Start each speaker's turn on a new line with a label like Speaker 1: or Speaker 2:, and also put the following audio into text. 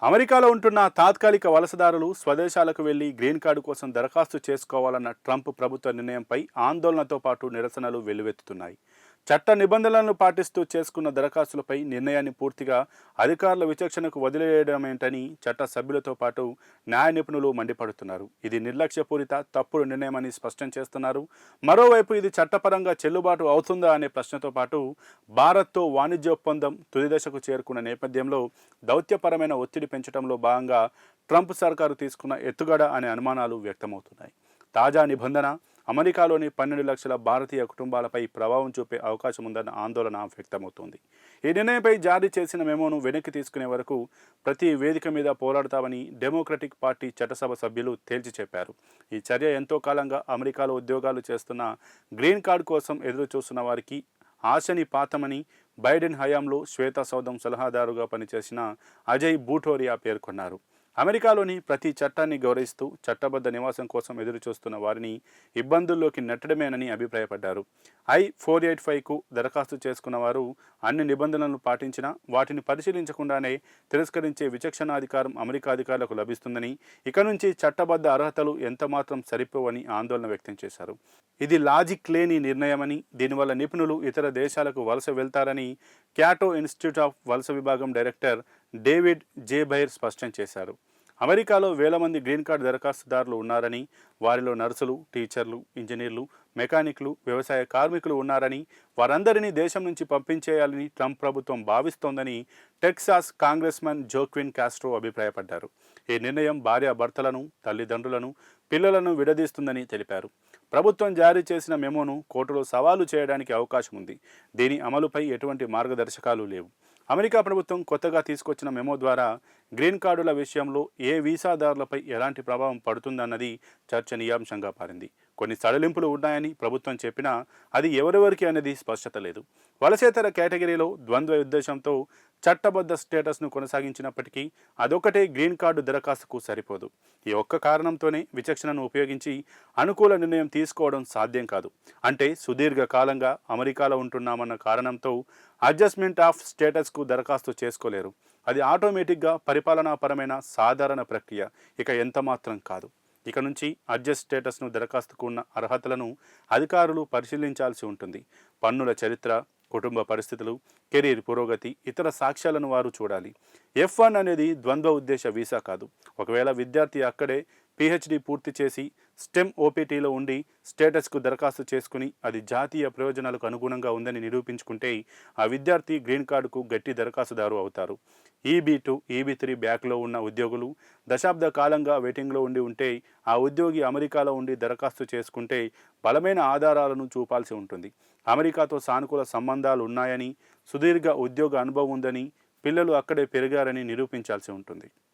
Speaker 1: అమెరికాలో ఉంటున్న తాత్కాలిక వలసదారులు స్వదేశాలకు వెళ్లి గ్రీన్ కార్డు కోసం దరఖాస్తు చేసుకోవాలన్న ట్రంప్ ప్రభుత్వ నిర్ణయంపై ఆందోళనతో పాటు నిరసనలు వెల్లువెత్తుతున్నాయి. చట్ట నిబంధనలను పాటిస్తూ చేసుకున్న దరఖాస్తులపై నిర్ణయాన్ని పూర్తిగా అధికారుల విచక్షణకు వదిలేయడమేంటని చట్ట సభ్యులతో పాటు న్యాయ నిపుణులు మండిపడుతున్నారు. ఇది నిర్లక్ష్యపూరిత తప్పుడు నిర్ణయమని స్పష్టం చేస్తున్నారు. మరోవైపు ఇది చట్టపరంగా చెల్లుబాటు అవుతుందా అనే ప్రశ్నతో పాటు భారత్తో వాణిజ్య ఒప్పందం తుది దశకు చేరుకున్న నేపథ్యంలో దౌత్యపరమైన ఒత్తిడి పెంచడంలో భాగంగా ట్రంప్ సర్కారు తీసుకున్న ఎత్తుగడ అనే అనుమానాలు వ్యక్తమవుతున్నాయి. తాజా నిబంధన అమెరికాలోని 12 లక్షల భారతీయ కుటుంబాలపై ప్రభావం చూపే అవకాశం ఉందన్న ఆందోళన వ్యక్తమవుతోంది. ఈ నిర్ణయంపై జారీ చేసిన మెమోను వెనక్కి తీసుకునే వరకు ప్రతి వేదిక మీద పోరాడతామని డెమోక్రటిక్ పార్టీ చట్టసభ సభ్యులు తేల్చి చెప్పారు. ఈ చర్య ఎంతో కాలంగా అమెరికాలో ఉద్యోగాలు చేస్తున్న గ్రీన్ కార్డు కోసం ఎదురు చూస్తున్న వారికి ఆశని పాతమని బైడెన్ హయాంలో శ్వేత సౌధం సలహాదారుగా పనిచేసిన అజయ్ బూటోరియా పేర్కొన్నారు. అమెరికాలోని ప్రతి చట్టాన్ని గౌరవిస్తూ చట్టబద్ధ నివాసం కోసం ఎదురుచూస్తున్న వారిని ఇబ్బందుల్లోకి నెట్టడమేనని అభిప్రాయపడ్డారు. I-485కు దరఖాస్తు చేసుకున్న వారు అన్ని నిబంధనలను పాటించినా వాటిని పరిశీలించకుండానే తిరస్కరించే విచక్షణాధికారం అమెరికా అధికారులకు లభిస్తుందని, ఇక నుంచి చట్టబద్ధ అర్హతలు ఎంతమాత్రం సరిపోవని ఆందోళన వ్యక్తం చేశారు. ఇది లాజిక్ లేని నిర్ణయమని, దీనివల్ల నిపుణులు ఇతర దేశాలకు వలస వెళ్తారని క్యాటో ఇన్స్టిట్యూట్ ఆఫ్ వలస విభాగం డైరెక్టర్ డేవిడ్ జే బైర్ స్పష్టం చేశారు. అమెరికాలో వేల మంది గ్రీన్ కార్డు దరఖాస్తుదారులు ఉన్నారని, వారిలో నర్సులు, టీచర్లు, ఇంజనీర్లు, మెకానిక్లు, వ్యవసాయ కార్మికులు ఉన్నారని, వారందరినీ దేశం నుంచి పంపించేయాలని ట్రంప్ ప్రభుత్వం భావిస్తోందని టెక్సాస్ కాంగ్రెస్మన్ జోక్విన్ కాస్ట్రో అభిప్రాయపడ్డారు. ఈ నిర్ణయం భార్యాభర్తలను, తల్లిదండ్రులను, పిల్లలను విడదీస్తుందని తెలిపారు. ప్రభుత్వం జారీ చేసిన మెమోను కోర్టులో సవాలు చేయడానికి అవకాశం ఉంది. దీని అమలుపై ఎటువంటి మార్గదర్శకాలు లేవు. అమెరికా ప్రభుత్వం కొత్తగా తీసుకొచ్చిన మెమో ద్వారా గ్రీన్ కార్డుల విషయంలో ఏ వీసాదారులపై ఎలాంటి ప్రభావం పడుతుందన్నది చర్చనీయాంశంగా మారింది. కొన్ని సడలింపులు ఉన్నాయని ప్రభుత్వం చెప్పినా అది ఎవరెవరికి అనేది స్పష్టత లేదు. వలసేతర కేటగిరీలో ద్వంద్వ ఉద్దేశంతో చట్టబద్ధ స్టేటస్ను కొనసాగించినప్పటికీ అదొక్కటే గ్రీన్ కార్డు దరఖాస్తుకు సరిపోదు. ఈ ఒక్క కారణంతోనే విచక్షణను ఉపయోగించి అనుకూల నిర్ణయం తీసుకోవడం సాధ్యం కాదు. అంటే సుదీర్ఘ కాలంగా అమెరికాలో ఉంటున్నామన్న కారణంతో అడ్జస్ట్మెంట్ ఆఫ్ స్టేటస్కు దరఖాస్తు చేసుకోలేరు. అది ఆటోమేటిక్గా పరిపాలనాపరమైన సాధారణ ప్రక్రియ, ఇక ఎంతమాత్రం కాదు. ఇక నుంచి అడ్జస్ట్ స్టేటస్ను దరఖాస్తుకు ఉన్న అర్హతలను అధికారులు పరిశీలించాల్సి ఉంటుంది. పన్నుల చరిత్ర, కుటుంబ పరిస్థితులు, కెరీర్ పురోగతి, ఇతర సాక్ష్యాలను వారు చూడాలి. F1 అనేది ద్వంద్వ ఉద్దేశ వీసా కాదు. ఒకవేళ విద్యార్థి అక్కడే PhD పూర్తి చేసి స్టెమ్ OPTలో ఉండి స్టేటస్కు దరఖాస్తు చేసుకుని అది జాతీయ ప్రయోజనాలకు అనుగుణంగా ఉందని నిరూపించుకుంటే ఆ విద్యార్థి గ్రీన్ కార్డుకు గట్టి దరఖాస్తుదారు అవుతారు. EB2, EB3 బ్యాక్లో ఉన్న ఉద్యోగులు దశాబ్ద కాలంగా వెయిటింగ్లో ఉంటే ఆ ఉద్యోగి అమెరికాలో ఉండి దరఖాస్తు చేసుకుంటే బలమైన ఆధారాలను చూపాల్సి ఉంటుంది. అమెరికాతో సానుకూల సంబంధాలు ఉన్నాయని, సుదీర్ఘ ఉద్యోగ అనుభవం ఉందని, పిల్లలు అక్కడే పెరిగారని నిరూపించాల్సి ఉంటుంది.